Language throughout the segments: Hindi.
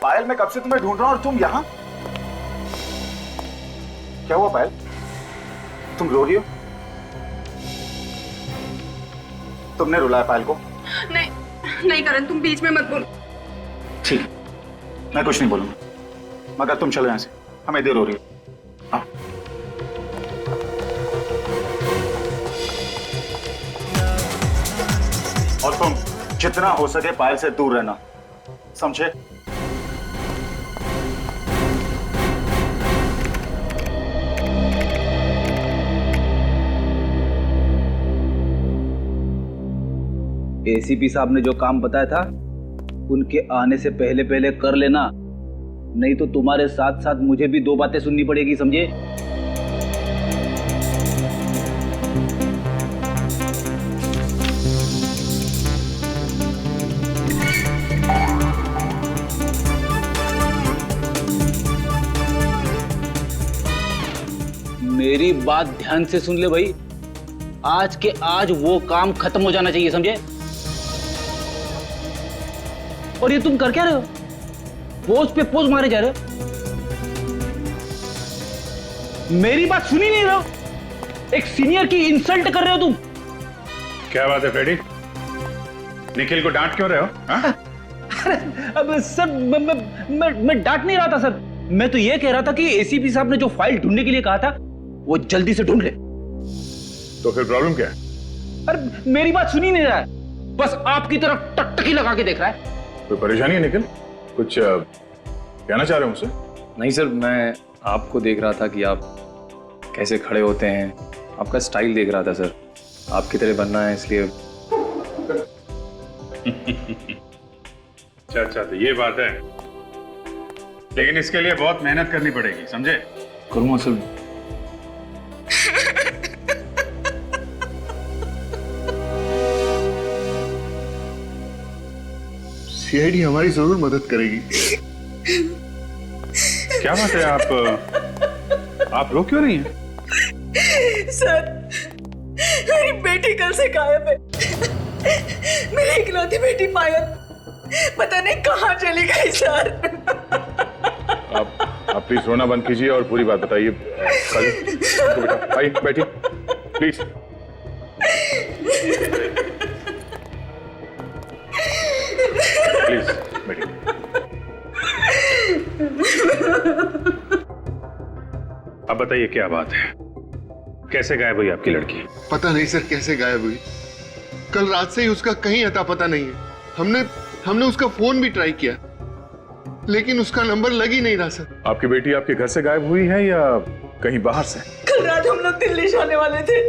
पायल, मैं कब से तुम्हें ढूंढ रहा हूँ और तुम यहाँ? क्या हुआ पायल? तुम रो रही हो? तुमने रुलाया पायल को? नहीं नहीं करण, तुम बीच में मत बोलो। ठीक, मैं कुछ नहीं बोलूंगा, मगर तुम चलो यहाँ से, हमें देर हो रही है। हाँ। और तुम जितना हो सके पायल से दूर रहना, समझे? एसीपी साहब ने जो काम बताया था उनके आने से पहले पहले कर लेना, नहीं तो तुम्हारे साथ साथ मुझे भी दो बातें सुननी पड़ेगी, समझे? मेरी बात ध्यान से सुन ले भाई, आज के आज वो काम खत्म हो जाना चाहिए, समझे? और ये तुम कर क्या रहे हो? पोज पे पोज मारे जा रहे हो, मेरी बात सुनी नहीं रहे हो, एक सीनियर की इंसल्ट कर रहे हो तुम। क्या बात है फ्रेडी, निखिल को डांट क्यों रहे हो? अरे अब सर मैं डांट नहीं रहा था सर, मैं तो ये कह रहा था कि एसीपी साहब ने जो फाइल ढूंढने के लिए कहा था वो जल्दी से ढूंढ ले। तो फिर प्रॉब्लम क्या है? अरे मेरी बात सुनी नहीं रहा है, बस आपकी तरफ टकटकी लगा के देख रहा है। कोई परेशानी है निखिल? कुछ कहना चाह रहे हो मुझसे? नहीं सर, मैं आपको देख रहा था कि आप कैसे खड़े होते हैं, आपका स्टाइल देख रहा था सर, आपकी तरह बनना है इसलिए। अच्छा, तो ये बात है, लेकिन इसके लिए बहुत मेहनत करनी पड़ेगी, समझे? करूँगा सर। सीआईडी हमारी जरूर मदद करेगी। क्या बात है, आप रो क्यों रही हैं? सर, मेरी बेटी कल से गायब है। मेरी इकलौती बेटी पायल पता नहीं कहाँ चली गई सर। आप प्लीज रोना बंद कीजिए और पूरी बात बताइए। बेटा आइए, बैठिए प्लीज। प्लीज बैठिए। अब बताइए क्या बात है, कैसे गायब हुई आपकी लड़की? पता नहीं सर कैसे गायब हुई, कल रात से ही उसका कहीं अता पता नहीं है। हमने उसका फोन भी ट्राई किया लेकिन उसका नंबर लग ही नहीं रहा सर। आपकी बेटी आपके घर से गायब हुई है या कहीं बाहर से? कल रात हम लोग दिल्ली जाने वाले थे,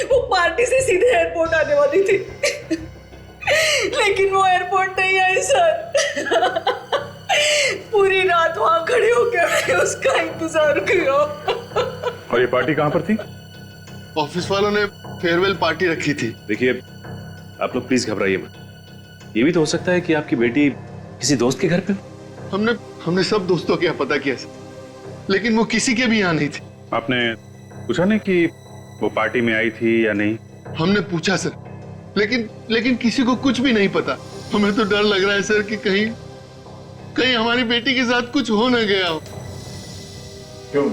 वो पार्टी से सीधे एयरपोर्ट आने वाली थी, लेकिन वो एयरपोर्ट नहीं आई सर। पूरी रात वहां खड़े होकर उसका इंतजार किया। और ये पार्टी कहाँ पर थी? ऑफिस वालों ने फेयरवेल पार्टी रखी थी। देखिए आप लोग प्लीज घबराइए मत, ये भी तो हो सकता है कि आपकी बेटी किसी दोस्त के घर पे। हमने सब दोस्तों के यहाँ पता किया सर, लेकिन वो किसी के भी यहाँ नहीं थी। आपने पूछा नहीं कि वो पार्टी में आई थी या नहीं? हमने पूछा सर, लेकिन किसी को कुछ भी नहीं पता। हमें तो डर लग रहा है सर कि कहीं हमारी बेटी के साथ कुछ हो न गया हो। क्यों,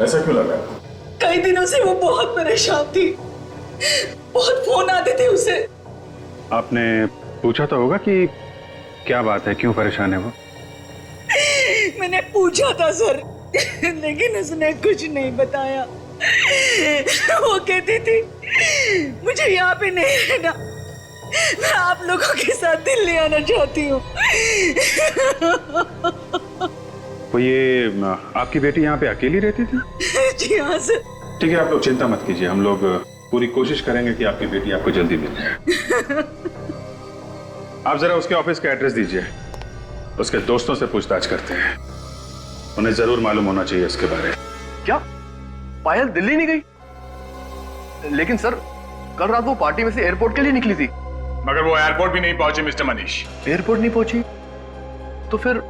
ऐसा क्यों लगा? कई दिनों से वो बहुत परेशान थी, बहुत फोन आते थे उसे। आपने पूछा तो होगा कि क्या बात है, क्यों परेशान है वो? मैंने पूछा था सर, लेकिन उसने कुछ नहीं बताया। वो कहती थी मुझे यहाँ पे नहीं रहना, मैं आप लोगों के साथ दिल्ली आना चाहती हूँ। तो ये आपकी बेटी यहाँ पे अकेली रहती थी? जी हाँ सर। ठीक है, आप लोग चिंता मत कीजिए, हम लोग पूरी कोशिश करेंगे कि आपकी बेटी आपको जल्दी मिल जाए। आप जरा उसके ऑफिस का एड्रेस दीजिए, उसके दोस्तों से पूछताछ करते हैं, उन्हें जरूर मालूम होना चाहिए इसके बारे में। क्या पायल दिल्ली नहीं गई? लेकिन सर कल रात वो पार्टी में से एयरपोर्ट के लिए निकली थी। मगर वो एयरपोर्ट भी नहीं पहुंची मिस्टर मनीष। एयरपोर्ट नहीं पहुंची तो फिर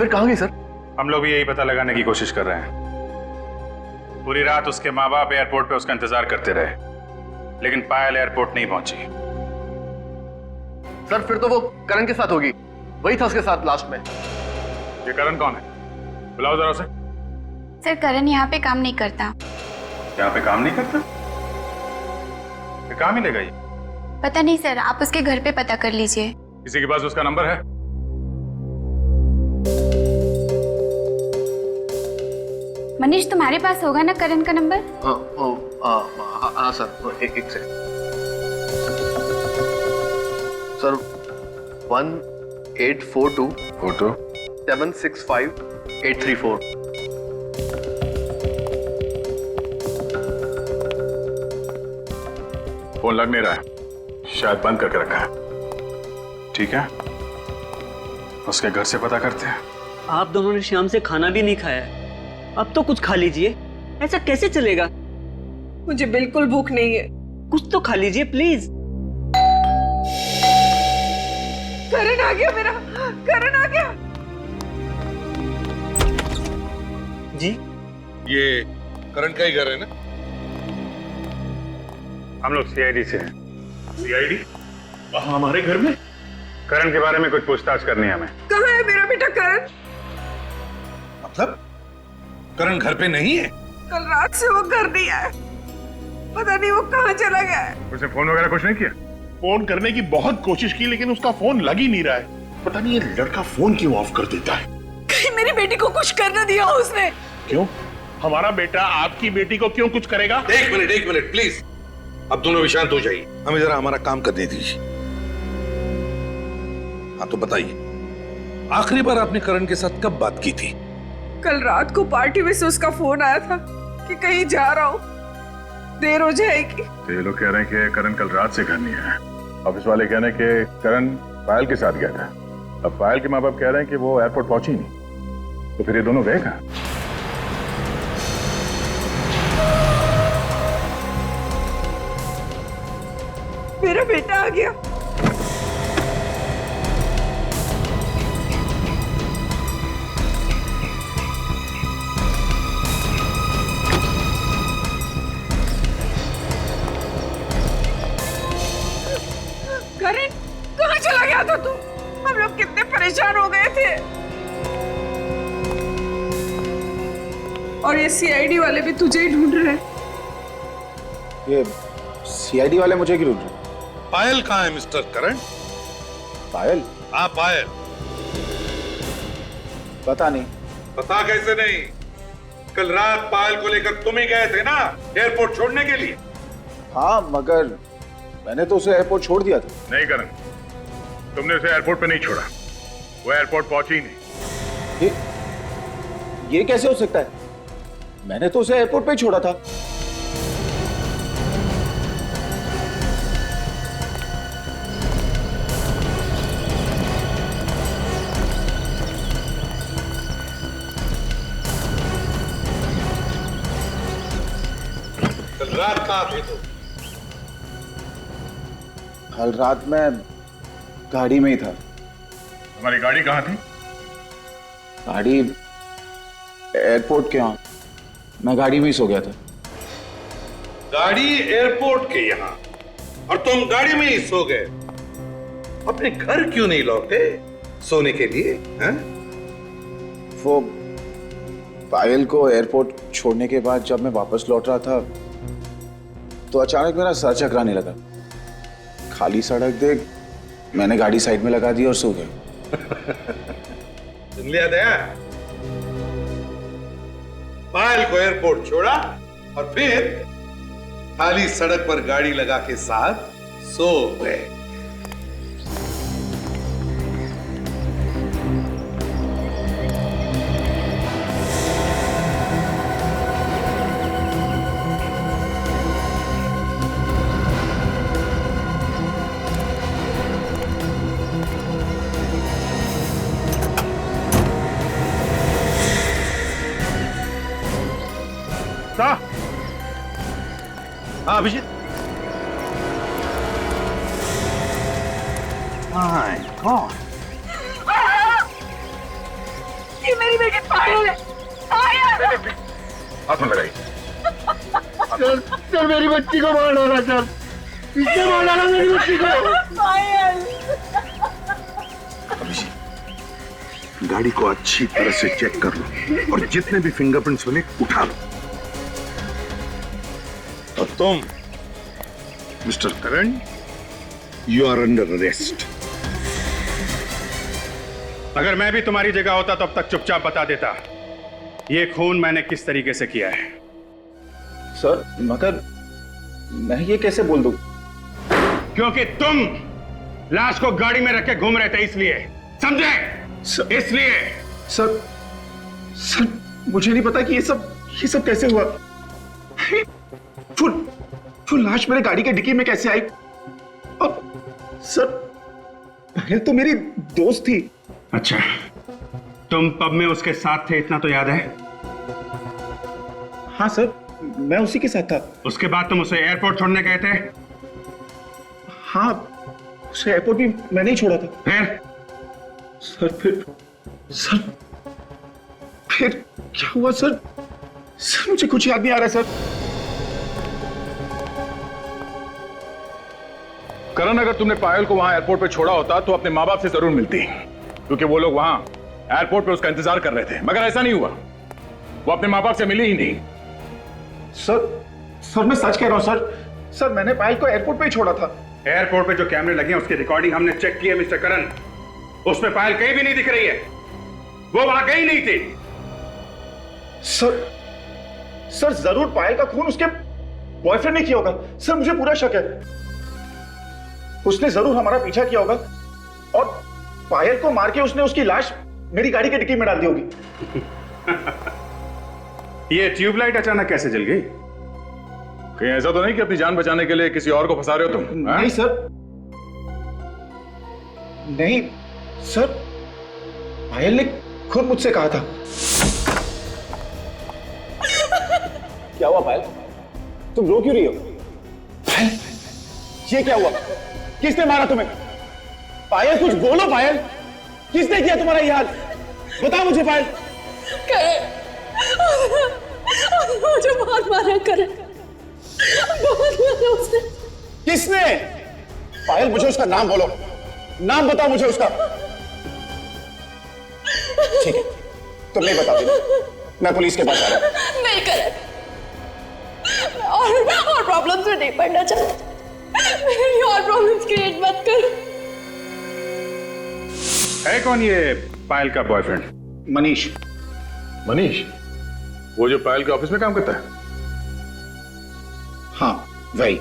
कहां गई सर? हम लोग भी यही पता लगाने की कोशिश कर रहे हैं। पूरी रात उसके माँ बाप एयरपोर्ट पे उसका इंतजार करते रहे, लेकिन पायल एयरपोर्ट नहीं पहुंची। सर फिर तो वो करण के साथ होगी। वही था उसके साथ लास्ट में। ये करण कौन है? बुलाओ जरा उसे। सर करण यहाँ पे काम नहीं करता। यहाँ पे काम नहीं करता? ये कहाँ मिलेगा ये? पता नहीं सर, आप उसके घर पे पता कर लीजिए। किसी के पास उसका नंबर है? मनीष तुम्हारे पास होगा ना करण का नंबर? हाँ सर, एक सेकंड सर। 1842 फोटो 765 834। फोन लग नहीं रहा है, शायद बंद करके रखा है। ठीक है, उसके घर से पता करते हैं। आप दोनों ने शाम से खाना भी नहीं खाया है, अब तो कुछ खा लीजिए। ऐसा कैसे चलेगा? मुझे बिल्कुल भूख नहीं है। कुछ तो खा लीजिए प्लीज। करण आ गया मेरा, करण आ गया। जी ये करण का ही घर है ना? हम लोग सीआईडी से हैं। सीआईडी? हमारे घर में? करण के बारे में कुछ पूछताछ करनी है हमें। कहाँ है मेरा बेटा करण? मतलब करण घर पे नहीं है? कल रात से वो घर नहीं आया, पता नहीं वो कहाँ चला गया है। उसने फोन वगैरह कुछ नहीं किया? फोन करने की बहुत कोशिश की लेकिन उसका फोन लग ही नहीं रहा है। पता नहीं ये लड़का फोन क्यों ऑफ कर देता है। कहीं मेरी बेटी को कुछ कर न दिया उसने। क्यों? हमारा बेटा आपकी बेटी को क्यों कुछ करेगा? एक मिनट प्लीज, अब दोनों शांत हो जाइए, हमें जरा हमारा काम करने दीजिए। हाँ तो बताइए, आखिरी बार आपने करण के साथ कब बात की थी? कल रात को पार्टी में से उसका फोन आया था कि कहीं जा रहा हूँ, देर हो जाएगी। तो ये लोग कह रहे हैं कि करण कल रात से घर नहीं आया। ऑफिस वाले कह रहे हैं कि करण पायल के साथ गया था। अब पायल के माँ बाप कह रहे हैं कि वो एयरपोर्ट पहुंची नहीं, तो फिर ये दोनों गए कहाँ? मेरा बेटा आ गया। करण कहाँ चला गया था तू? हम लोग कितने परेशान हो गए थे। और ये सीआईडी वाले भी तुझे ही ढूंढ रहे हैं। ये सीआईडी वाले मुझे क्यों ढूंढ रहे? पायल कहाँ है मिस्टर करण? पायल? हाँ पायल। पता नहीं। पता कैसे नहीं? कल रात पायल को लेकर तुम ही गए थे ना एयरपोर्ट छोड़ने के लिए? हाँ मगर मैंने तो उसे एयरपोर्ट छोड़ दिया था। नहीं करण, तुमने उसे एयरपोर्ट पे नहीं छोड़ा, वो एयरपोर्ट पहुंची ही नहीं। ये कैसे हो सकता है? मैंने तो उसे एयरपोर्ट पे ही छोड़ा था। कल रात कहाँ थे तुम? कल रात में गाड़ी में ही था। तुम्हारी गाड़ी कहाँ थी? गाड़ी एयरपोर्ट के यहाँ, मैं गाड़ी में ही सो गया था। गाड़ी एयरपोर्ट के यहाँ और तुम गाड़ी में ही सो गए? अपने घर क्यों नहीं लौटे सोने के लिए? हैं? वो पायल को एयरपोर्ट छोड़ने के बाद जब मैं वापस लौट रहा था तो अचानक मेरा सर चकराने लगा। खाली सड़क देख मैंने गाड़ी साइड में लगा दी और सो गया। सुन लिया दया? पायल को एयरपोर्ट छोड़ा और फिर खाली सड़क पर गाड़ी लगा के साथ सो गए। हाँ अभिजीत। माय गॉड, ये मेरी बेटी पायल है। पायल! हाथ में लगाई। सर मेरी बच्ची को मार डाला सर, इसने मार डाला मेरी बच्ची को। पायल! अभिजीत गाड़ी को अच्छी तरह से चेक कर लो और जितने भी फिंगरप्रिंट्स बने उठा लो। और तुम mister Karan, you are under arrest. अगर मैं भी तुम्हारी जगह होता तो अब तक चुपचाप बता देता ये खून मैंने किस तरीके से किया है। सर मगर मैं ये कैसे बोल दूं? क्योंकि तुम लाश को गाड़ी में रख के घूम रहे थे, इसलिए। समझे? इसलिए। सर मुझे नहीं पता कि ये सब कैसे हुआ। वो लाश मेरे गाड़ी के डिक्की में कैसे आई? और सर पायल तो मेरी दोस्त थी। अच्छा, तुम पब में उसके साथ थे, इतना तो याद है? हाँ सर, मैं उसी के साथ था। उसके बाद तुम उसे एयरपोर्ट छोड़ने गए थे? हाँ, उसे एयरपोर्ट भी मैंने ही छोड़ा था। फिर? फिर क्या हुआ सर? सर मुझे कुछ याद नहीं आ रहा सर। करण, अगर तुमने पायल को वहां एयरपोर्ट पे छोड़ा होता तो अपने माँ बाप से जरूर मिलती, क्योंकि वो लोग वहां एयरपोर्ट पे उसका इंतजार कर रहे थे। मगर ऐसा नहीं हुआ, वो अपने माँ बाप से मिली ही नहीं। सर मैं सच कह रहा हूं सर मैंने पायल को एयरपोर्ट पे ही छोड़ा था। एयरपोर्ट पे जो कैमरे लगे हैं उसकी रिकॉर्डिंग हमने चेक की है मिस्टर करण। उसमें पायल कहीं भी नहीं दिख रही है, वो वहां कहीं नहीं थी। सर जरूर पायल का खून उसके बॉयफ्रेंड ने किया होगा। सर मुझे पूरा शक है, उसने जरूर हमारा पीछा किया होगा और पायल को मार के उसने उसकी लाश मेरी गाड़ी के डिक्की में डाल दी होगी। ये ट्यूबलाइट अचानक कैसे जल गई? कहीं ऐसा तो नहीं कि अपनी जान बचाने के लिए किसी और को फंसा रहे हो तुम? नहीं सर, नहीं सर, पायल ने खुद मुझसे कहा था। क्या हुआ पायल? तुम रो क्यों रही हो? पायल, ये क्या हुआ? किसने मारा तुम्हें? पायल कुछ बोलो पायल, किसने किया तुम्हारा ये हाल? बताओ मुझे पायल। मुझे बहुत मारा करे, बहुत मारा उसने। किसने? पायल मुझे उसका नाम बोलो, नाम बताओ मुझे उसका। ठीक है, तुम नहीं बता देना, मैं पुलिस के पास आ रहा हूं। नहीं करे, और प्रॉब्लम्स में नहीं पड़ना चाहता। मेरी और प्रॉब्लम्स क्रिएट मत कर। है कौन ये पायल का बॉयफ्रेंड? मनीष। मनीष? वो जो पायल के ऑफिस में काम करता है? हाँ वही।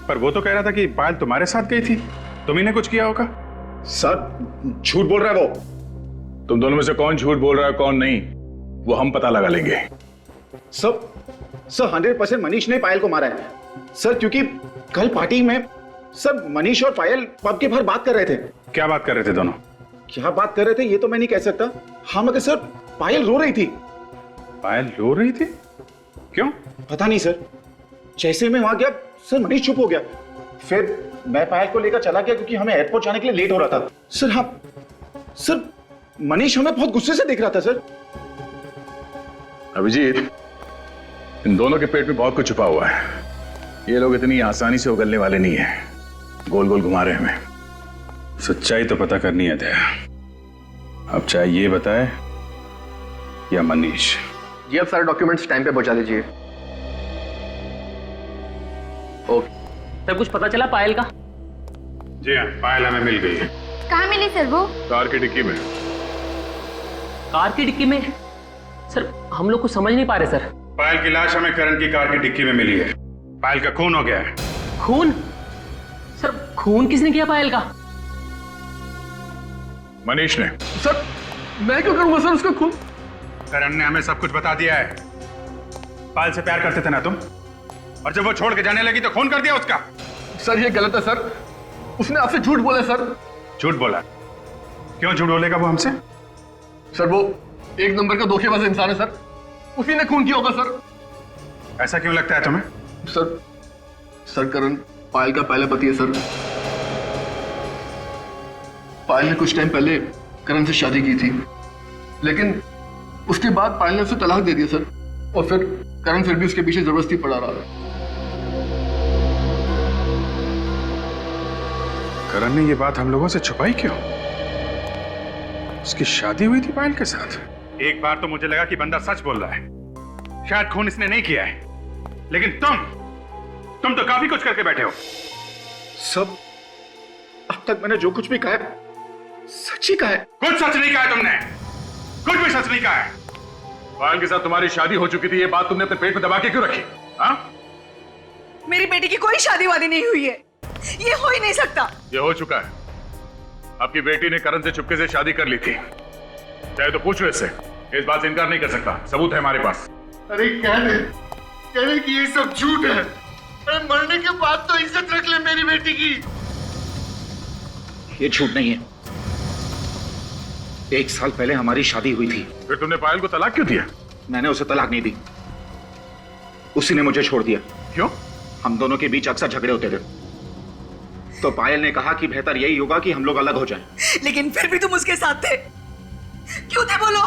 पर वो तो कह रहा था कि पायल तुम्हारे साथ गई थी, तुम ही ने कुछ किया होगा। सर झूठ बोल रहा है वो। तुम दोनों में से कौन झूठ बोल रहा है कौन नहीं, वो हम पता लगा लेंगे। सर 100% मनीष ने पायल को मारा है सर, क्योंकि कल पार्टी में सर मनीष और पायल पब के बाहर बात कर रहे थे। क्या बात कर रहे थे दोनों? क्या बात कर रहे थे ये तो मैं नहीं कह सकता। हाँ मगर सर पायल रो रही थी। पायल रो रही थी? क्यों? पता नहीं सर, जैसे मैं वहां गया सर मनीष चुप हो गया। फिर मैं पायल को लेकर चला गया क्योंकि हमें एयरपोर्ट जाने के लिए लेट हो रहा था। सर हाँ सर, मनीष हमें बहुत गुस्से से देख रहा था सर। अभिजीत, इन दोनों के पेट में बहुत कुछ छुपा हुआ है। ये लोग इतनी आसानी से उगलने वाले नहीं है, गोल गोल घुमा रहे हमें। सच्चाई तो पता करनी है दया। अब चाहे ये बताए या मनीष। जी आप सारे डॉक्यूमेंट्स टाइम पे पहुंचा दीजिए। ओके सर, कुछ पता चला पायल का? जी हाँ, पायल हमें मिल गई है। कहाँ मिली सर वो? कार की डिक्की में। कार की डिक्की में? सर हम लोग कुछ समझ नहीं पा रहे सर। पायल की लाश हमें करण की कार की डिक्की में मिली है। पायल का खून हो गया है। खून? सर खून किसने किया पायल का? मनीष ने। सर मैं क्यों करूंगा सर उसका खून? करण ने हमें सब कुछ बता दिया है। पायल से प्यार करते थे ना तुम, और जब वो छोड़ के जाने लगी तो खून कर दिया उसका। सर ये गलत है सर, उसने आपसे झूठ बोला सर। झूठ बोला? क्यों झूठ बोलेगा वो हमसे? सर वो एक नंबर का धोखेबाज इंसान है सर, उसी ने खून किया होगा सर। ऐसा क्यों लगता है तुम्हें? सर करण पायल का पहला पति है सर। पायल ने कुछ टाइम पहले करण से शादी की थी, लेकिन उसके बाद पायल ने उसे तलाक दे दिया सर, और फिर करण फिर भी उसके पीछे जबरदस्ती पड़ा रहा। करण ने ये बात हम लोगों से छुपाई क्यों? उसकी शादी हुई थी पायल के साथ। एक बार तो मुझे लगा कि बंदा सच बोल रहा है, शायद खून इसने नहीं किया है, लेकिन तुम तो काफी कुछ करके बैठे हो। सब अब तक मैंने जो कुछ भी कहा है सच ही कहा है। कुछ सच नहीं कहा है तुमने, कुछ भी सच नहीं कहा है। पायल के साथ तुम्हारी शादी हो चुकी थी, ये बात तुमने अपने पेट में दबा के क्यों रखी? हाँ? मेरी बेटी की कोई शादी वादी नहीं हुई है, ये हो ही नहीं सकता। ये हो चुका है। आपकी बेटी ने करण से चुपके से शादी कर ली थी, चाहे तो पूछ लो इससे, इस बात से इनकार नहीं कर सकता, सबूत है हमारे पास। अरे कह रहे कि ये सब झूठ है। अरे मरने के बाद तो इज्जत रख ले मेरी बेटी की। ये झूठ नहीं है, 1 साल पहले हमारी शादी हुई थी। फिर तुमने पायल को तलाक क्यों दिया? मैंने उसे तलाक नहीं दी, उसी ने मुझे छोड़ दिया। क्यों? हम दोनों के बीच अक्सर झगड़े होते थे, तो पायल ने कहा कि बेहतर यही होगा कि हम लोग अलग हो जाएं। लेकिन फिर भी तुम उसके साथ थे, क्यों थे बोलो?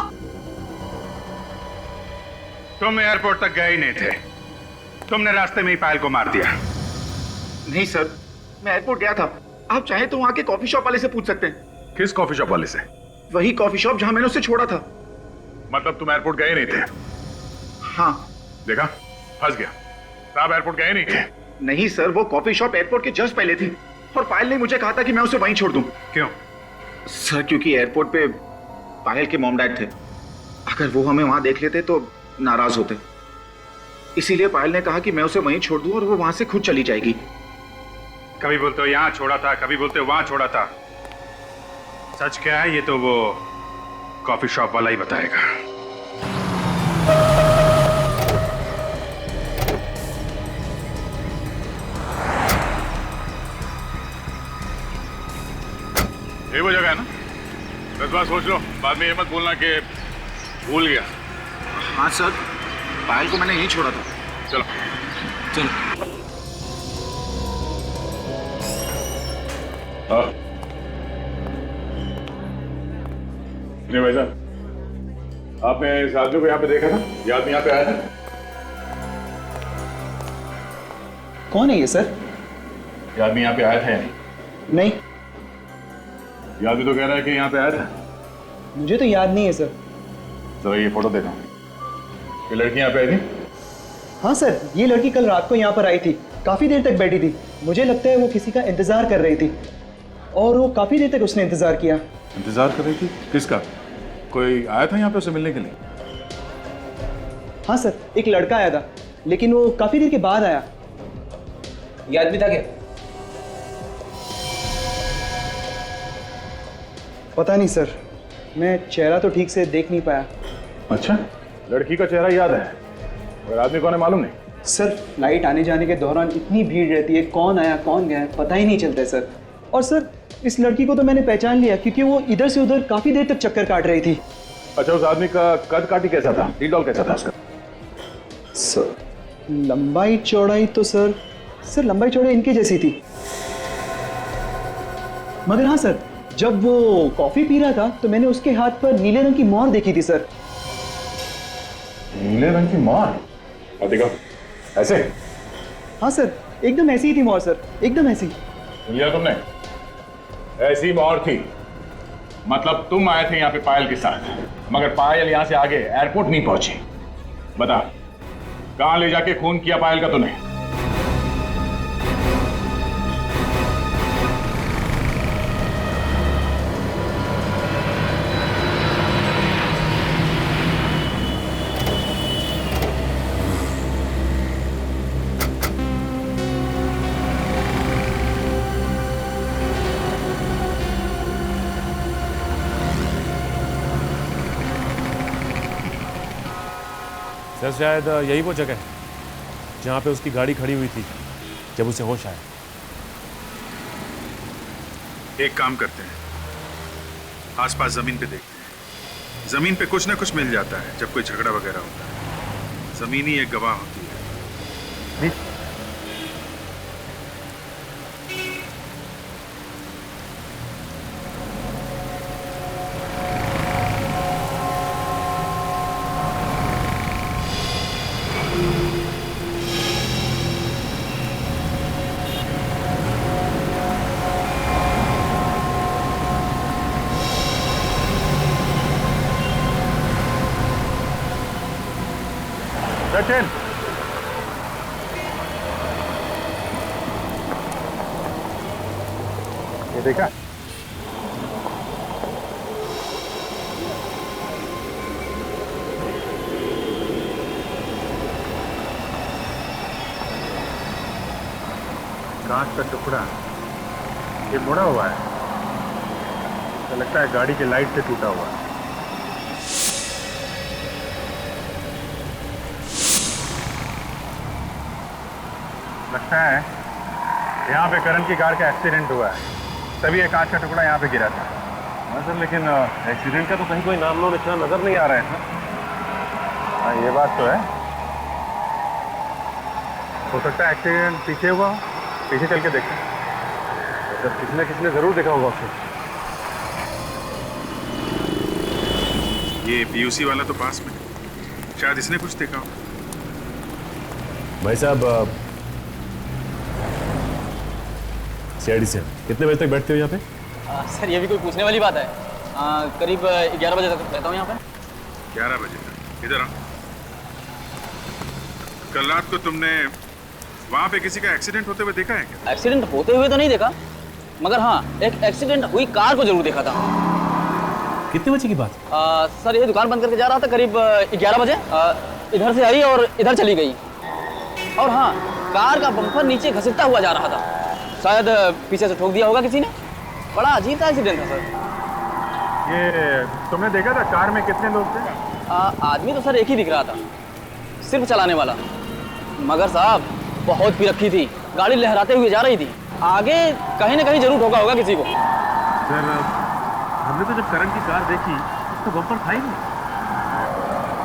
तुम एयरपोर्ट तक गए ही नहीं थे, तुमने रास्ते में ही पायल को मार दिया। नहीं सर, मैं एयरपोर्ट गया था, आप चाहे तो वहां के कॉफी शॉप वाले से पूछ सकते हैं। किस कॉफी शॉप वाले से? वही कॉफी शॉप जहां मैंने उसे छोड़ा था। मतलब तुम एयरपोर्ट गए नहीं थे? हाँ। देखा, फंस गया। साहब एयरपोर्ट गए नहीं थे? नहीं सर, वो कॉफी शॉप एयरपोर्ट के जस्ट पहले थी और पायल ने मुझे कहा था कि मैं उसे वहीं छोड़ दूं। क्यों? सर क्योंकि एयरपोर्ट पे पायल के मॉम डैड थे, अगर वो हमें वहां देख लेते तो नाराज होते, इसीलिए पायल ने कहा कि मैं उसे वहीं छोड़ दूं और वो वहां से खुद चली जाएगी। कभी बोलते हो यहां छोड़ा था, कभी बोलते हो वहां छोड़ा था। सच क्या है ये तो वो कॉफी शॉप वाला ही बताएगा। ये वो जगह है ना? 10 बार सोच लो, बाद में ये मत बोलना कि भूल गया। हाँ सर, पायल को मैंने यहीं छोड़ा था। चलो चलो। हाँ नहीं भाई साहब, आपने इस आदमी को यहाँ पे देखा था? ये आदमी यहाँ पे आया था? कौन है ये सर? ये आदमी यहाँ पे आया था या नहीं? नहीं, ये आदमी तो कह रहा है कि यहाँ पे आया था। मुझे तो याद नहीं है सर। तो ये फोटो देखा, ये लड़की यहाँ पे आई थी? हाँ सर, ये लड़की कल रात को यहाँ पर आई थी, काफी देर तक बैठी थी। मुझे लगता है वो किसी का इंतजार कर रही थी और वो काफी देर तक उसने इंतजार किया। इंतजार कर रही थी? किसका? कोई आया था यहाँ पे उसे मिलने के लिए? हाँ सर, एक लड़का आया था, लेकिन वो काफी देर के बाद आया। ये आदमी था क्या? पता नहीं सर, मैं चेहरा तो ठीक से देख नहीं पाया। अच्छा, लड़की का चेहरा याद है और आदमी कौन है मालूम नहीं? सर फ्लाइट आने जाने के दौरान इतनी भीड़ रहती है, कौन आया कौन गया पता ही नहीं चलता है सर। और सर इस लड़की को तो मैंने पहचान लिया क्योंकि वो इधर से उधर काफी देर तक चक्कर काट रही थी। अच्छा, उस आदमी का कद काठी कैसा था? डी डॉल कैसा था उसका? सर लंबाई चौड़ाई तो सर लंबाई चौड़ाई इनकी जैसी थी, मगर हाँ सर, जब वो कॉफी पी रहा था तो मैंने उसके हाथ पर नीले रंग की मोहर देखी थी सर। नीले रंग की मोहर? और देखो ऐसे? हाँ सर, एकदम ऐसी ही थी मोहर सर, एकदम ऐसी। सुन लिया तुमने? ऐसी मोहर थी, मतलब तुम आए थे यहाँ पे पायल के साथ, मगर पायल यहाँ से आगे एयरपोर्ट नहीं पहुंची। बता, कहाँ ले जाके खून किया पायल का तूने? सर शायद यही वो जगह है जहाँ पे उसकी गाड़ी खड़ी हुई थी जब उसे होश आया। एक काम करते हैं, आसपास जमीन पे देखते हैं, जमीन पे कुछ ना कुछ मिल जाता है जब कोई झगड़ा वगैरह होता है। जमीन ही एक गवाह होती है। सचिन, ये देखा? कांच का टुकड़ा ये मुड़ा हुआ है, तो लगता है गाड़ी की लाइट से टूटा हुआ है। लगता है यहाँ पे करण की कार का एक्सीडेंट हुआ है, तभी ये कांच का टुकड़ा यहाँ पे गिरा था। हाँ सर, लेकिन एक्सीडेंट का तो कहीं कोई नाम नो निशान नजर नहीं आ रहा है सर। हाँ, ये बात तो है। हो सकता है एक्सीडेंट पीछे हुआ, पीछे चल के देखें। तो किसने जरूर देखा होगा उसे। ये पीयूसी वाला तो पास में, शायद इसने कुछ देखा हो। भाई साहब, सीआईडी से कितने बजे तक बैठते हो यहाँ पे? सर ये भी कोई पूछने वाली बात है। करीब 11 बजे तक रहता हूँ यहाँ पे। 11 बजे तक? इधर आ। कल रात को तुमने वहाँ पे किसी का एक्सीडेंट होते हुए देखा है क्या? एक्सीडेंट होते हुए तो नहीं देखा, मगर हाँ एक एक्सीडेंट हुई कार को जरूर देखा था। कितने बजे की बात? सर ये दुकान बंद करके जा रहा था करीब 11 बजे। इधर से आई और इधर चली गई। और हाँ, कार का बम्पर नीचे घसीटता हुआ जा रहा था, शायद पीछे से ठोक दिया होगा किसी ने। बड़ा अजीब सा एक्सीडेंट था सर। ये तुमने देखा था कार में कितने लोग थे? आदमी तो सर एक ही दिख रहा था, सिर्फ चलाने वाला। मगर साहब बहुत पी रखी थी, गाड़ी लहराते हुए जा रही थी। आगे कहीं ना कहीं जरूर ठोका होगा किसी को। सर हमने तो जब करण की कार देखी तो बम्पर था ही नहीं।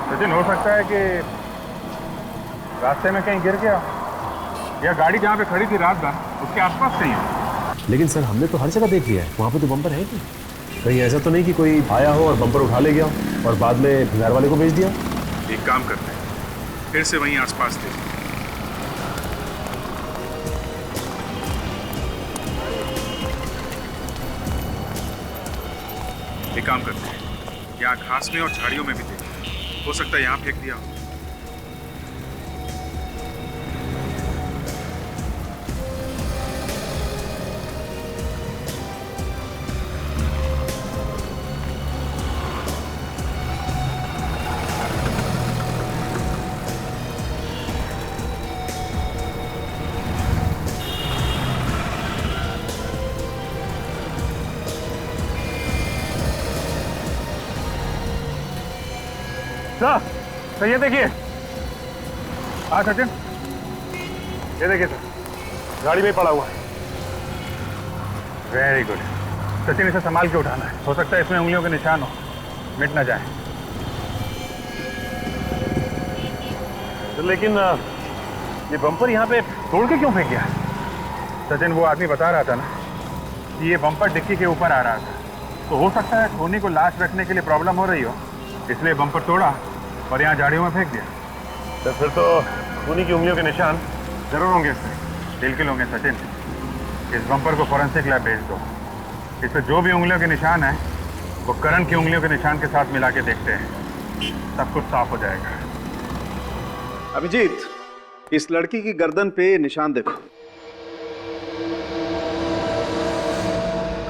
सचिन, हो सकता है कि रास्ते में कहीं गिर गया, या गाड़ी जहाँ पे खड़ी थी रात भर उसके आसपास कहीं है। लेकिन सर हमने तो हर जगह देख लिया है, वहाँ पे तो बम्पर है नहीं। कहीं ऐसा तो नहीं कि कोई आया हो और बम्पर उठा ले गया और बाद में भंगार वाले को बेच दिया? एक काम करते हैं, फिर से वहीं आसपास थे। एक काम करते हैं, यहाँ घास में और झाड़ियों में भी देखें, हो सकता है यहाँ फेंक दिया हो। सर ये देखिए। हाँ सचिन, ये देखिए सर, गाड़ी में पड़ा हुआ है। वेरी गुड सचिन, इसे संभाल के उठाना है। हो सकता है इसमें उंगलियों के निशान हो, मिट ना जाए। तो लेकिन ये बम्पर यहाँ पे तोड़ के क्यों फेंक गया? सचिन, वो आदमी बता रहा था ना कि ये बम्पर डिक्की के ऊपर आ रहा था, तो हो सकता है धोनी को लाश रखने के लिए प्रॉब्लम हो रही हो, इसलिए बम्पर तोड़ा और यहाँ झाड़ियों में फेंक दिया। तो फिर तो धोनी की उंगलियों के निशान जरूर होंगे इसमें। बिल्कुल होंगे सचिन। इस बम्पर को फॉरेंसिक लैब भेज दो। इस पर जो भी उंगलियों के निशान हैं वो करण की उंगलियों के निशान के साथ मिला के देखते हैं, सब कुछ साफ हो जाएगा। अभिजीत, इस लड़की की गर्दन पे निशान देखो।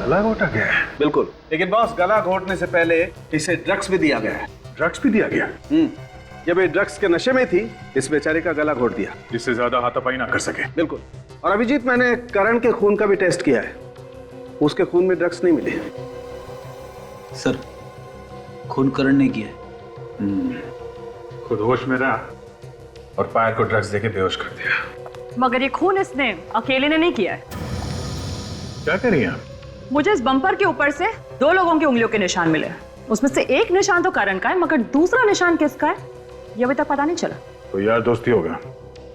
गला घोटा गया है? बिल्कुल, लेकिन बॉस गला घोटने से पहले इसे ड्रग्स भी दिया गया है। ड्रग्स भी दिया गया? जब ये ड्रग्स के नशे में थी, इस बेचारे का गला घोट दिया, जिससे ज्यादा हाथापाई ना कर सके। बिल्कुल। और अभिजीत, मैंने करण के खून का भी टेस्ट किया है, उसके खून में ड्रग्स नहीं मिले। सर खून करण ने किया है। खुद होश में रहा और पायल को ड्रग्स देके बेहोश कर दिया। मगर ये खून इसने अकेले ने नहीं किया है। क्या कर रही हैं आप? मुझे इस बम्पर के ऊपर से 2 लोगों की उंगलियों के निशान मिले। उसमें से एक निशान तो करण का है, मगर दूसरा निशान किसका है ये अभी तक पता नहीं चला। तो यार दोस्ती होगा।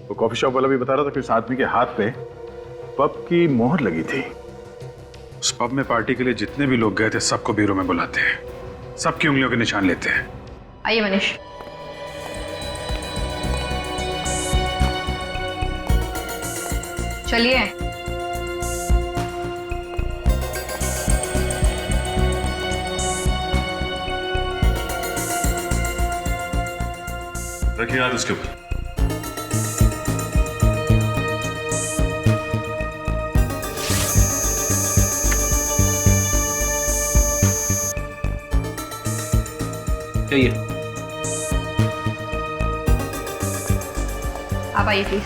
वो कॉफी शॉप वाला भी बता रहा था कि उस आदमी के हाथ पे पब की मोहर लगी थी। उस पब में पार्टी के लिए जितने भी लोग गए थे सबको ब्यूरो में बुलाते हैं, सबकी उंगलियों के निशान लेते हैं। आइए मनीष। चलिए। रखिए हाथ उसके ऊपर। चाहिए। आप आइए प्लीज।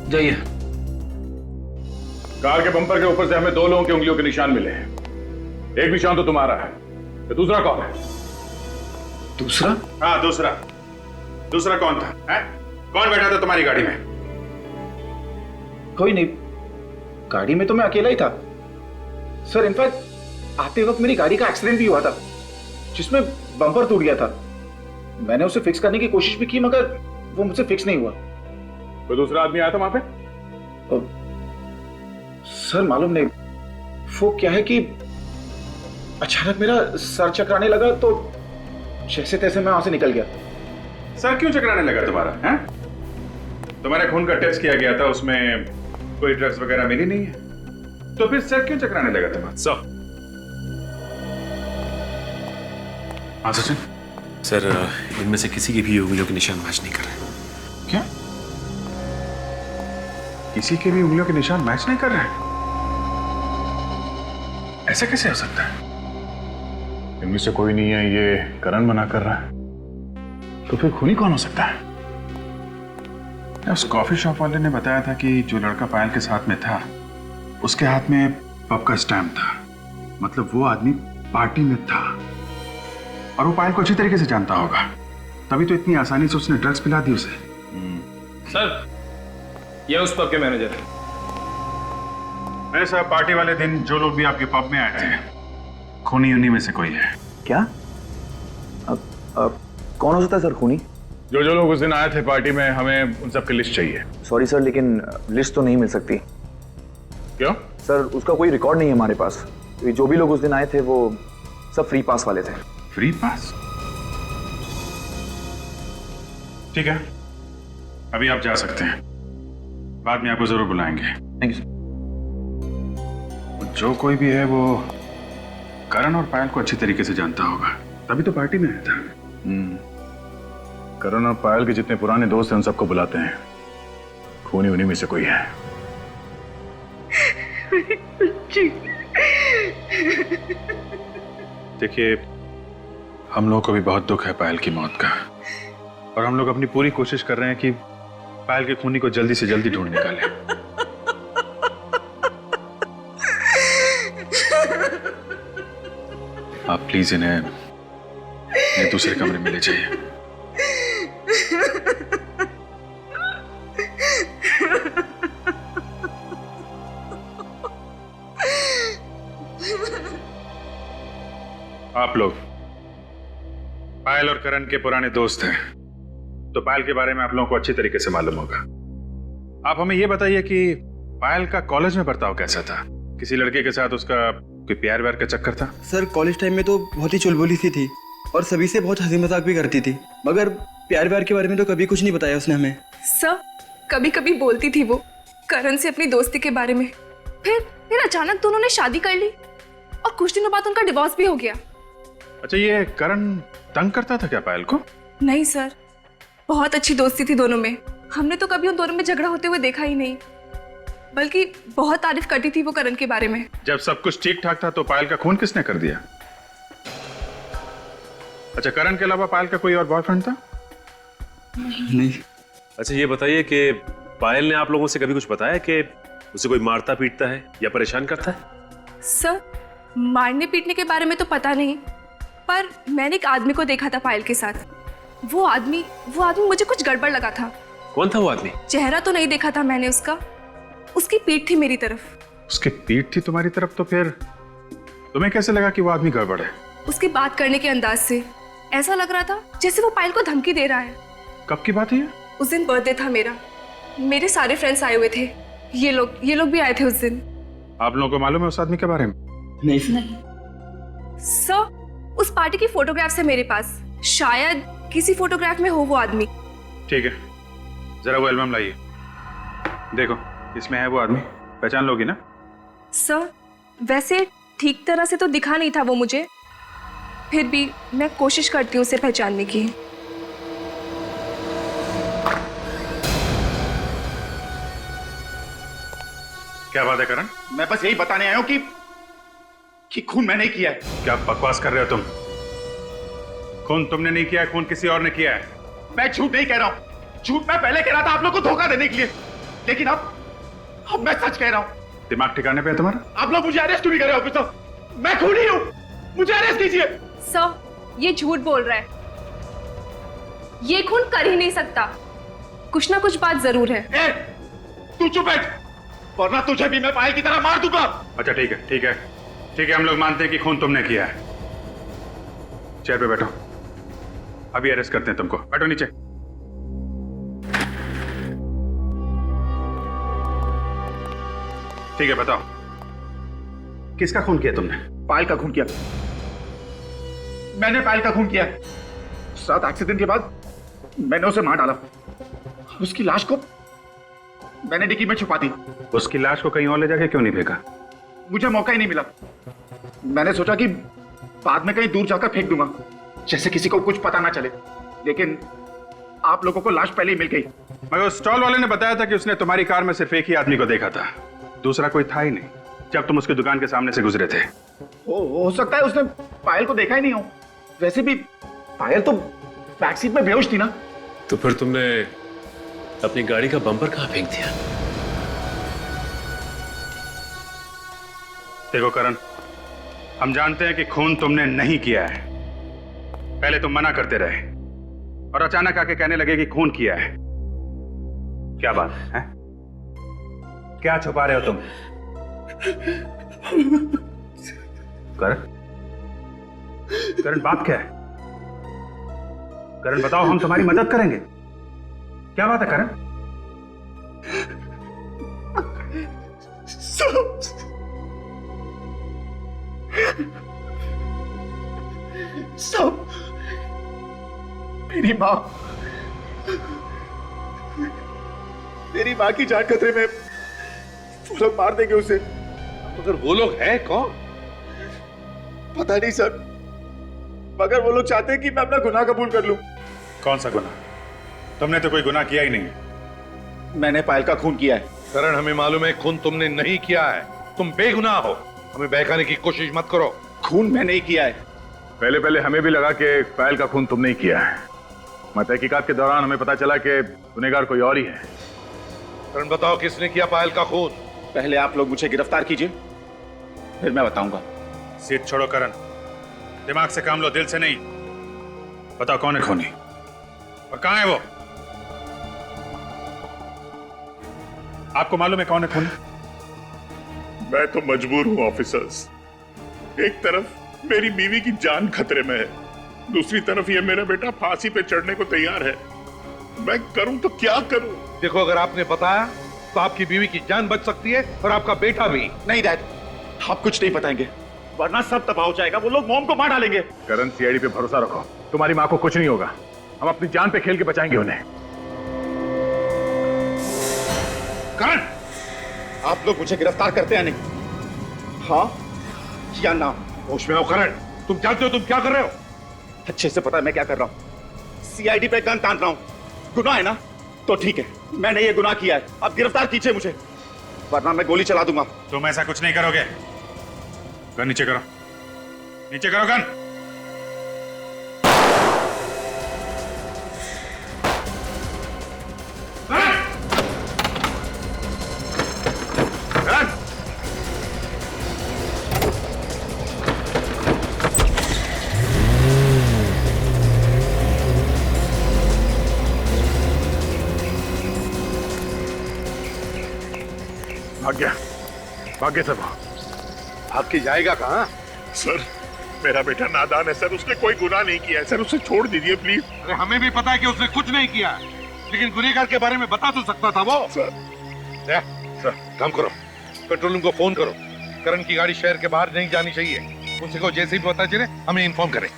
जाइए। कार के बम्पर के ऊपर से हमें 2 लोगों की उंगलियों के निशान मिले हैं। एक निशान तो तुम्हारा है, तो दूसरा कौन है? दूसरा? हाँ दूसरा। दूसरा कौन था? है? कौन बैठा था तुम्हारी गाड़ी में? कोई नहीं, गाड़ी में तो मैं अकेला ही था सर। इनफैक्ट आते वक्त मेरी गाड़ी का एक्सीडेंट भी हुआ था जिसमें बम्पर टूट गया था। मैंने उसे फिक्स करने की कोशिश भी की मगर वो मुझसे फिक्स नहीं हुआ। कोई दूसरा आदमी आया था वहां पे? सर मालूम नहीं, वो क्या है कि अचानक मेरा सर चकराने लगा तो जैसे तैसे मैं वहां से निकल गया। सर क्यों चकराने लगा तुम्हारा? हैं? तुम्हारे खून का टेस्ट किया गया था, उसमें कोई ड्रग्स वगैरह मिली नहीं है, तो फिर सर क्यों चकराने लगा तुम्हारा? सर। हाँ सचिन। सर इनमें से किसी की भी उंगलियों के निशान मैच नहीं कर रहे। क्या? किसी के भी उंगलियों के निशान मैच नहीं कर रहे? ऐसा कैसे हो सकता है? इनमें से कोई नहीं है, ये करण मना कर रहा है, तो फिर खूनी कौन हो सकता है? उस कॉफी शॉप वाले ने बताया था कि जो लड़का पायल के साथ में था उसके हाथ में पब का स्टैम्प था, मतलब वो आदमी पार्टी में था और वो पायल को अच्छी तरीके से जानता होगा, तभी तो इतनी आसानी से उसने ड्रग्स पिला दी उसे। सर ये उस पब के मैनेजर है। नहीं साहब, पार्टी वाले दिन जो लोग भी आपके पब में आए थे खूनी उन्हीं में से कोई है। क्या? कौन हो सकता है सर खूनी? जो लोग उस दिन आए थे पार्टी में, हमें उन सब की लिस्ट चाहिए। सॉरी सर, लेकिन लिस्ट तो नहीं मिल सकती। क्यों? सर उसका कोई रिकॉर्ड नहीं है हमारे पास। जो भी लोग उस दिन आए थे वो सब फ्री पास वाले थे। Free pass? ठीक है, अभी आप जा सकते हैं, बाद में आपको जरूर बुलाएंगे। Thank you sir. जो कोई भी है वो करण और पायल को अच्छी तरीके से जानता होगा, तभी तो पार्टी में आया था। करण और पायल के जितने पुराने दोस्त हैं उन सबको बुलाते हैं, खूनी उन्हीं में से कोई है। देखिए, हम लोगों को भी बहुत दुख है पायल की मौत का, और हम लोग अपनी पूरी कोशिश कर रहे हैं कि पायल के खूनी को जल्दी से जल्दी ढूंढ निकालें। आप प्लीज इन्हें दूसरे कमरे में ले जाइए। आप लोग पायल और करण के पुराने दोस्त हैं, तो पायल के बारे में आप लोगों को अच्छी तरीके से मालूम होगा। आप हमें यह बताइए कि पायल का कॉलेज में बर्ताव कैसा था? किसी लड़के के साथ उसका कोई प्यार व्यार का चक्कर था? सर कॉलेज टाइम में तो बहुत ही चुलबुली सी थी और सभी से बहुत हंसी मजाक भी करती थी, मगर प्यार व्यार के बारे में तो कभी कुछ नहीं बताया उसने हमें। सर कभी कभी बोलती थी वो करण से अपनी दोस्ती के बारे में, फिर अचानक दोनों ने शादी कर ली और कुछ दिनों बाद उनका डिवोर्स भी हो गया। अच्छा, ये करण तंग करता था क्या पायल को? नहीं सर, बहुत अच्छी दोस्ती थी दोनों में। हमने तो कभी उन दोनों में झगड़ा होते हुए देखा ही नहीं, बल्कि बहुत तारीफ करती थी वो करण के बारे में। जब सब कुछ ठीक ठाक था तो पायल का खून किसने कर दिया? अच्छा, करण के अलावा पायल का कोई और बॉयफ्रेंड था? नहीं। अच्छा ये बताइए कि पायल ने आप लोगों से कभी कुछ बताया कि उसे कोई मारता पीटता है या परेशान करता है? सर मारने पीटने के बारे में तो पता नहीं, पर मैंने एक आदमी को देखा था पायल के साथ। वो आदमी मुझे कुछ गड़बड़ लगा था। कौन था वो आदमी? चेहरा तो नहीं देखा था मैंने उसका, उसकी पीठ थी मेरी तरफ। उसकी पीठ थी तुम्हारी तरफ? तो फिर तुम्हें कैसे लगा कि वो आदमी गड़बड़ है? उसकी बात करने के अंदाज से ऐसा लग रहा था जैसे वो पायल को धमकी दे रहा है। कब की बात है ये? उस दिन बर्थडे था मेरा, मेरे सारे फ्रेंड्स आए हुए थे, ये लोग भी आए थे उस दिन। आप लोगों को मालूम है उस आदमी के बारे में? नहीं सर, उस पार्टी की फोटोग्राफ्स है मेरे पास, शायद किसी फोटोग्राफ में हो वो आदमी। ठीक है, जरा वो एल्बम लाइए, देखो इसमें है वो आदमी, पहचान लोगी ना? सर वैसे ठीक तरह से तो दिखा नहीं था वो मुझे, फिर भी मैं कोशिश करती हूँ उसे पहचानने की। क्या बात है करण? मैं बस यही बताने आया हूं कि खून मैंने किया है। क्या बकवास कर रहे हो तुम? खून तुमने नहीं किया है, खून किसी और ने किया है। मैं झूठ नहीं कह रहा हूं। झूठ मैं पहले कह रहा था आप लोग को धोखा देने के लिए, लेकिन अब मैं सच कह रहा हूं। दिमाग ठिकाने पे है तुम्हारा? आप लोग मुझे अरेस्ट क्यों नहीं कर रहे ऑफिसर? मैं खूनी हूं, मुझे अरेस्ट कीजिए। सर, ये झूठ बोल रहा है। ये खून कर ही नहीं सकता। कुछ ना कुछ बात जरूर है। तू चुप बैठ, वरना तुझे भी मैं पायल की तरह मार दूंगा। अच्छा ठीक है, ठीक है, ठीक है, हम लोग मानते हैं कि खून तुमने किया है। चेयर पे बैठो, अभी अरेस्ट करते हैं तुमको। बैठो नीचे। ठीक है, बताओ किसका खून किया तुमने? पायल का खून किया। मैंने पायल का खून किया। साथ एक्सीडेंट के बाद मैंने उसे मार डाला। उसकी लाश को मैंने डिक्की में छुपा दी। उसकी लाश को कहीं और ले जाके क्यों नहीं फेंका? मुझे मौका ही नहीं मिला। मैंने सोचा कि बाद में कहीं दूर जाकर फेंक दूंगा, जैसे किसी को कुछ पता ना चले, लेकिन आप लोगों को लाश पहले ही मिल गई। मगर स्टॉल वाले ने बताया था कि उसने तुम्हारी कार में सिर्फ एक ही आदमी को देखा था, दूसरा कोई था ही नहीं जब तुम उसकी दुकान के सामने से गुजरे थे। हो सकता है उसने पायल को देखा ही नहीं हो। वैसे भी पायल तो बैक सीट में बेहोश थी ना। तो फिर तुमने अपनी गाड़ी का बम्पर कहां फेंक दिया? देखो करण, हम जानते हैं कि खून तुमने नहीं किया है। पहले तुम मना करते रहे और अचानक आके कहने लगे कि खून किया है। क्या बात है? क्या छुपा रहे हो तुम? करण, करण बात क्या है? करण बताओ, हम तुम्हारी मदद करेंगे। क्या बात है करण? सब मेरी माँ की जान खतरे में। वो लोग मार देंगे उसे। मगर वो लोग हैं कौन? पता नहीं सर, मगर वो लोग चाहते हैं कि मैं अपना गुनाह कबूल कर लूं। कौन सा गुनाह? तुमने तो कोई गुनाह किया ही नहीं। मैंने पायल का खून किया है। करण, हमें मालूम है खून तुमने नहीं किया है। तुम बेगुनाह हो। हमें बहकाने की कोशिश मत करो। खून मैंने ही किया है। पहले पहले हमें भी लगा कि पायल का खून तुमने ही किया है, मगर तहकीकात के दौरान हमें पता चला कि गुनहगार कोई और ही है। करण बताओ, किसने किया पायल का खून? पहले आप लोग मुझे गिरफ्तार कीजिए, फिर मैं बताऊंगा। सीट छोड़ो करण, दिमाग से काम लो, दिल से नहीं। बताओ कौन है खूनी और कहां है वो? आपको मालूम है कौन है खूनी? मैं तो मजबूर हूं ऑफिसर्स। एक तरफ मेरी बीवी की जान खतरे में है, दूसरी तरफ ये मेरा बेटा फांसी पे चढ़ने को तैयार है। मैं करूं तो क्या करूं? देखो, अगर आपने बताया तो आपकी बीवी की जान बच सकती है और आपका बेटा भी। नहीं डैड, आप कुछ नहीं बताएंगे, वरना सब तबाह हो जाएगा। वो लोग मॉम को मार डालेंगे। करण, सीआईडी पे भरोसा रखो, तुम्हारी माँ को कुछ नहीं होगा। हम अपनी जान पे खेल के बचाएंगे उन्हें। करण, आप लोग मुझे गिरफ्तार करते हैं नहीं? हाँ या ना? होश में आओ करण, तुम जानते हो तुम क्या कर रहे हो? अच्छे से पता है मैं क्या कर रहा हूँ। सीआईडी पे गन तान रहा हूँ। गुनाह है ना? तो ठीक है, मैंने ये गुनाह किया है। अब गिरफ्तार कीजिए मुझे, वरना मैं गोली चला दूंगा। तुम ऐसा कुछ नहीं करोगे। गन नीचे करो, नीचे करो गन। भाग्य सब भाग के जाएगा कहाँ? सर, मेरा बेटा नादान है सर, उसने कोई गुनाह नहीं किया है सर, उसे छोड़ दीजिए प्लीज। अरे हमें भी पता है कि उसने कुछ नहीं किया, लेकिन गुनहगार के बारे में बता तो सकता था वो। सर काम करो, कंट्रोल रूम को फोन करो। करण की गाड़ी शहर के बाहर नहीं जानी चाहिए। उनसे को जैसे ही पता चले हमें इन्फॉर्म करें।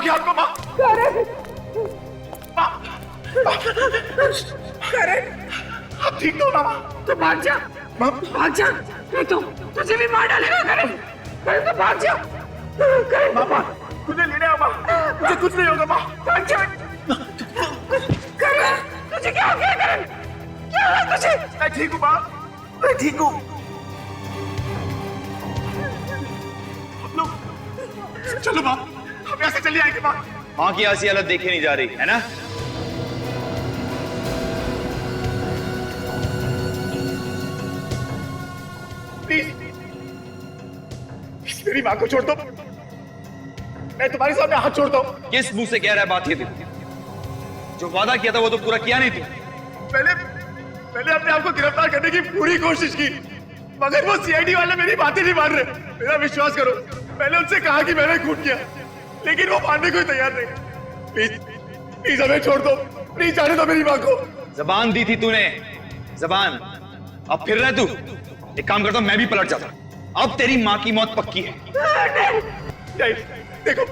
दिया आपको माँ। करण आप ठीक तो हो ना माँ? तो भाग जा, भाग जा, नहीं तो तुझे भी मार डालेगा करण। करण तो भाग जा। करण माँ मुझे लेने आओ माँ, मुझे कुछ नहीं होगा माँ। भाग जा। करण तुझे क्या हो गया करण? क्या हुआ तुझे? मैं ठीक हूँ माँ, मैं ठीक हूँ। चलो माँ, हम यहाँ से चले आएंगे माँ। माँ की ऐसी हालत देखी नहीं जा रही है ना? प्लीज मेरी माँ को छोड़ दो, मैं तुम्हारे सामने हाथ छोड़ता हूँ। किस मुंह से कह रहा है बात ये तू? जो वादा किया था वो तो पूरा किया नहीं तू। मैंने अपने आप को गिरफ्तार करने की पूरी कोशिश की, मगर वो सीआईडी वाले मेरी बातें नहीं मान रहे। मेरा विश्वास करो, मैंने उनसे कहा कि मैंने खून किया, लेकिन वो मानने को तैयार नहीं। प्लीज प्लीज हमें छोड़ दो, प्लीज जाने दो मेरी माँ को। जबान दी थी तूने, जबान। अब फिर रहे तू। एक काम करता हूं, मैं भी पलट जाता। अब तेरी माँ की मौत पक्की है। नहीं, देखो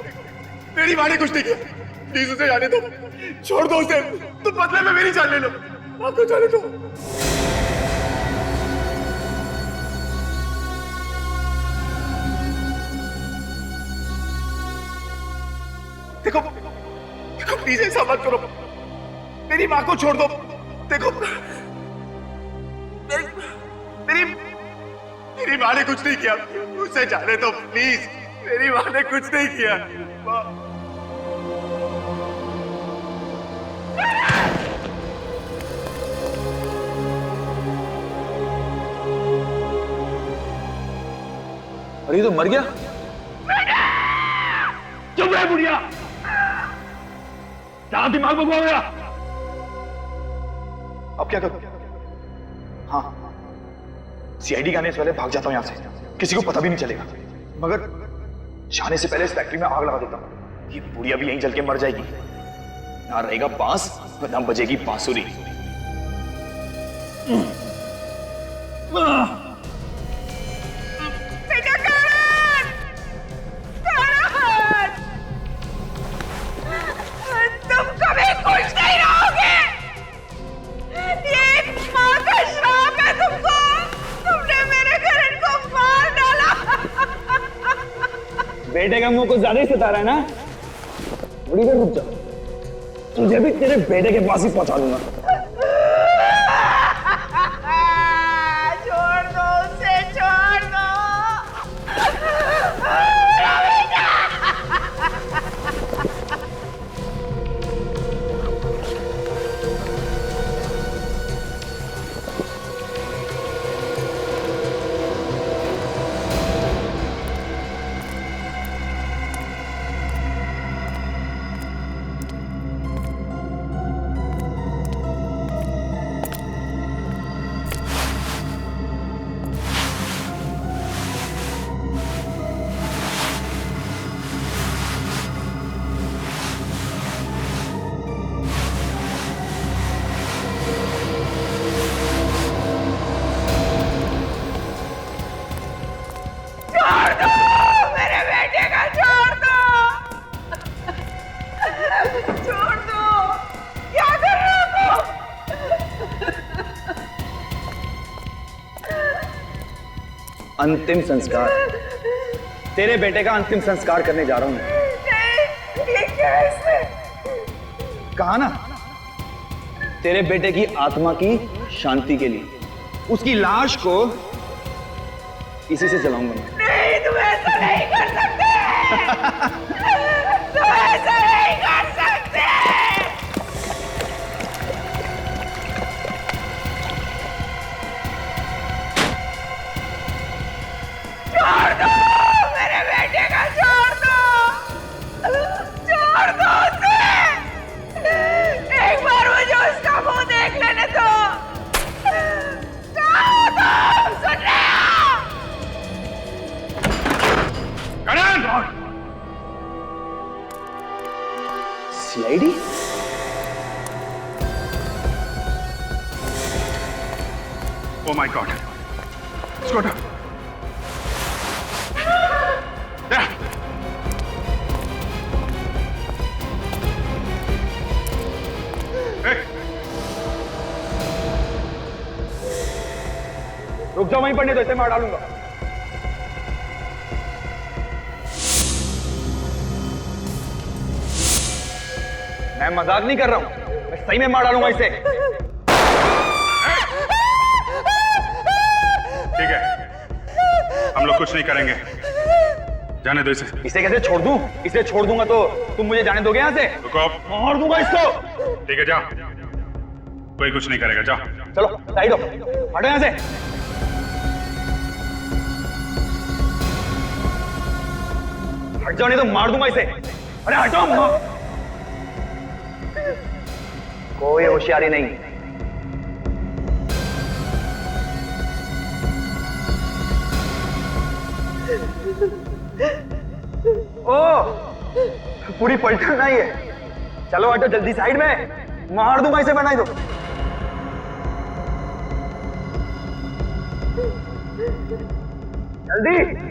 मेरी माँ ने कुछ नहीं किया, प्लीज उसे जाने दो, छोड़ दो उसे। तुम बदले में मेरी जान ले लो, माँ को जाने दो। देखो देखो प्लीज ऐसा मत करो, मेरी माँ को छोड़ दो। देखो मेरी माँ ने कुछ नहीं किया, उसे जाने दो प्लीज। मेरी माँ ने कुछ नहीं किया। अरे ये तो मर गया। चुप रहे बुढ़िया, क्या दिमाग भगवा मेरा। अब क्या करूं? हाँ, सीआईडी के आने से पहले भाग जाता हूं यहां से, किसी को पता भी नहीं चलेगा। मगर जाने से पहले इस फैक्ट्री में आग लगा देता हूं, ये बुढ़िया भी यहीं जल के मर जाएगी। ना रहेगा बांस, ना बजेगी बांसुरी। तुम कभी खुश नहीं रहोगे, ये माँ का श्राप है तुमको। तुमने मेरे करण को मार डाला। बेटे का मुंह को ज्यादा ही सता रहा है ना? थोड़ी देर रुक जा, तुझे भी तेरे बेटे के पास ही पहुंचा दूंगा। छोड़ दो उसे, छोड़ दो। अंतिम संस्कार, तेरे बेटे का अंतिम संस्कार करने जा रहा हूं मैं। ये कैसे? कहा ना, तेरे बेटे की आत्मा की शांति के लिए उसकी लाश को इसी से जलाऊंगा मैं। नहीं, तुम ऐसा नहीं कर सकते। तुम ऐसा नहीं कर सकते। छोड़ दो मेरे बेटे का, छोड़ दो, छोड़ दो उसे। एक बार मुझे उसका मुंह देख लेने दो। सुन रहे हो? करण! सीआईडी? Oh my God! इसको हटा। रुक जाओ वहीं पर, नहीं तो इसे मार डालूंगा। मैं मजाक नहीं कर रहा हूं, मैं सही में मार डालूंगा इसे। ठीक है, हम लोग कुछ नहीं करेंगे, जाने दो इसे। इसे कैसे छोड़ दूं? इसे छोड़ दूंगा तो तुम मुझे जाने दोगे यहाँ से? रुको, मार दूंगा इसको। ठीक है जाओ, कोई कुछ नहीं करेगा, जाओ। चलो साइड हो, हटो यहाँ से। हट जाओ नहीं तो मार दूंगा इसे। अरे हटो। कोई होशियारी नहीं। ओ, पूरी पलटन नहीं है। चलो हटो जल्दी साइड में, मार दूंगा इसे, बनाई दो। जल्दी।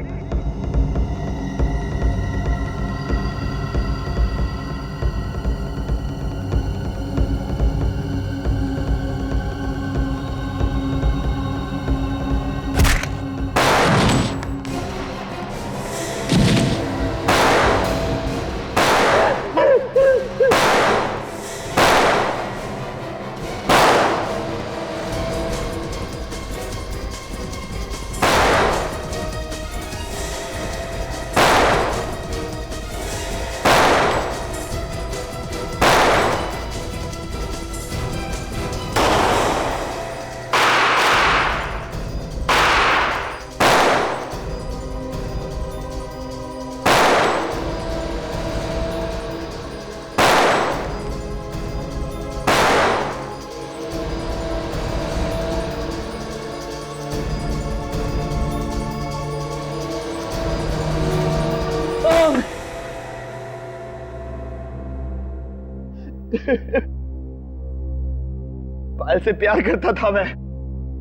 पायल से प्यार करता था मैं।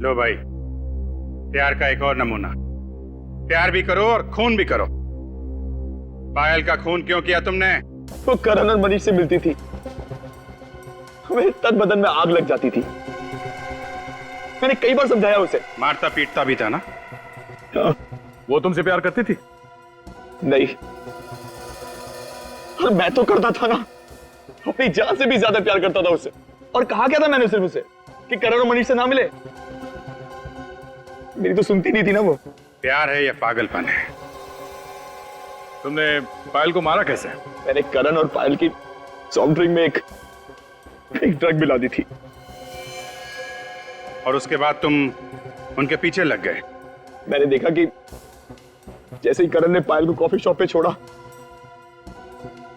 लो भाई, प्यार का एक और नमूना। प्यार भी करो और खून भी करो। पायल का खून क्यों किया तुमने? वो करण और मनीष से मिलती थी, मेरे तन बदन में आग लग जाती थी। मैंने कई बार समझाया उसे। मारता पीटता भी था ना? वो तुमसे प्यार करती थी? नहीं, और मैं तो करता था ना, अपनी जान से भी ज्यादा प्यार करता था उससे। और कहा क्या था मैंने सिर्फ उसे कि करण और मनीष से ना मिले। मेरी तो सुनती नहीं थी ना वो। प्यार है या पागलपन है? तुमने पायल को मारा कैसे? मैंने करण और पायल की सॉफ्ट ड्रिंक में एक ड्रग मिला दी थी। और उसके बाद तुम उनके पीछे लग गए? मैंने देखा कि जैसे ही करण ने पायल को कॉफी शॉप पे छोड़ा,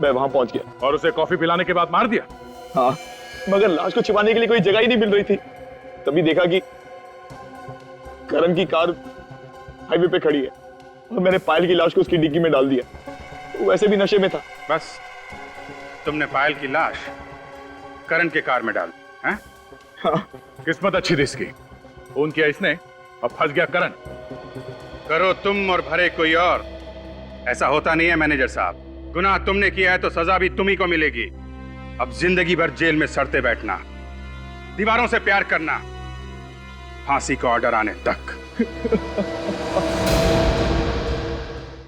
मैं वहां पहुंच गया। और उसे कॉफी पिलाने के बाद मार दिया? हाँ, मगर लाश को छिपाने के लिए कोई जगह ही नहीं मिल रही थी। तभी देखा कि करण की कार हाईवे पे खड़ी है और मैंने पायल की लाश को उसकी डिग्गी में डाल दिया। वो वैसे भी नशे में था। बस तुमने पायल की लाश करण के कार में डाल दी? हाँ। किस्मत अच्छी थी इसकी, फोन किया इसने, अब फंस गया करण। करो तुम और भरे कोई और, ऐसा होता नहीं है मैनेजर साहब। गुनाह तुमने किया है तो सजा भी तुम्ही को मिलेगी। अब जिंदगी भर जेल में सड़ते बैठना, दीवारों से प्यार करना, फांसी का ऑर्डर आने तक।